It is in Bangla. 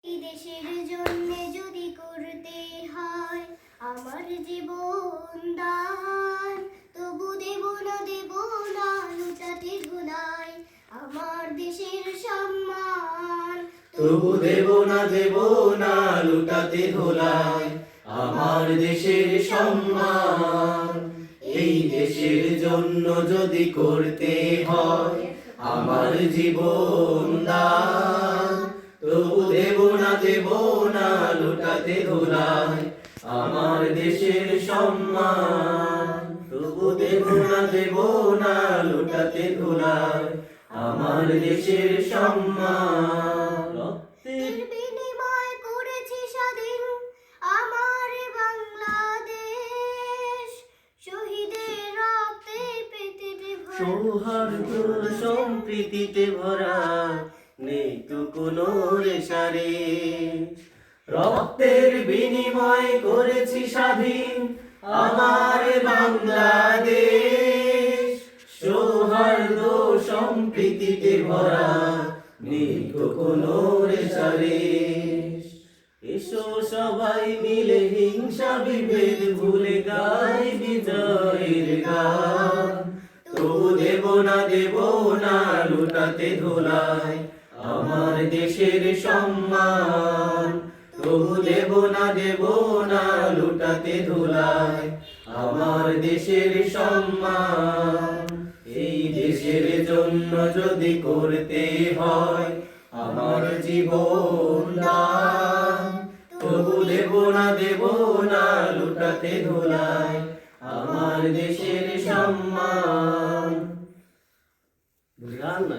এই দেশের জন্য যদি করতে হয় আমার জীবন দান, তবু দেব না লুটাতে ধুলাই আমার দেশের সম্মান। তবু দেব না লুটাতে ধুলাই আমার দেশের সম্মান। এই দেশের জন্য যদি করতে হয় আমার জীবন দান, তবু দেব না লুটাতে ধুলাই আমার দেশের সম্মান। তবু দেব না লুটাতে ধুলাই আমার দেশের সম্মান। রক্তের বিনিময় করেছি স্বাধীন আমার বাংলাদেশ, শহীদের রক্তে পেটেতে ভরা সৌহার্দ্য সম্প্রীতিতে ভরা, নেই তো কোনো রেশারেশ। রক্তের বিনিময় করেছি স্বাধীন আমার বাংলাদেশ, সৌহার্দ্য সম্প্রীতিতে ভরা, নেই তো কোনো রেশারেশ। এসো সবাই মিলে হিংসা বিভেদ ভুলে গাই বিজয়ের গান। তবু দেব না লুটাতে ধুলাই আমার দেশের সম্মান। তবু দেব না লুটাতে ধুলাই আমার দেশের সম্মান। এই দেশের জন্য যদি করতে হয় আমার জীবন দান, তবু দেব না লুটাতে ধুলাই আমার দেশের সম্মান। গান না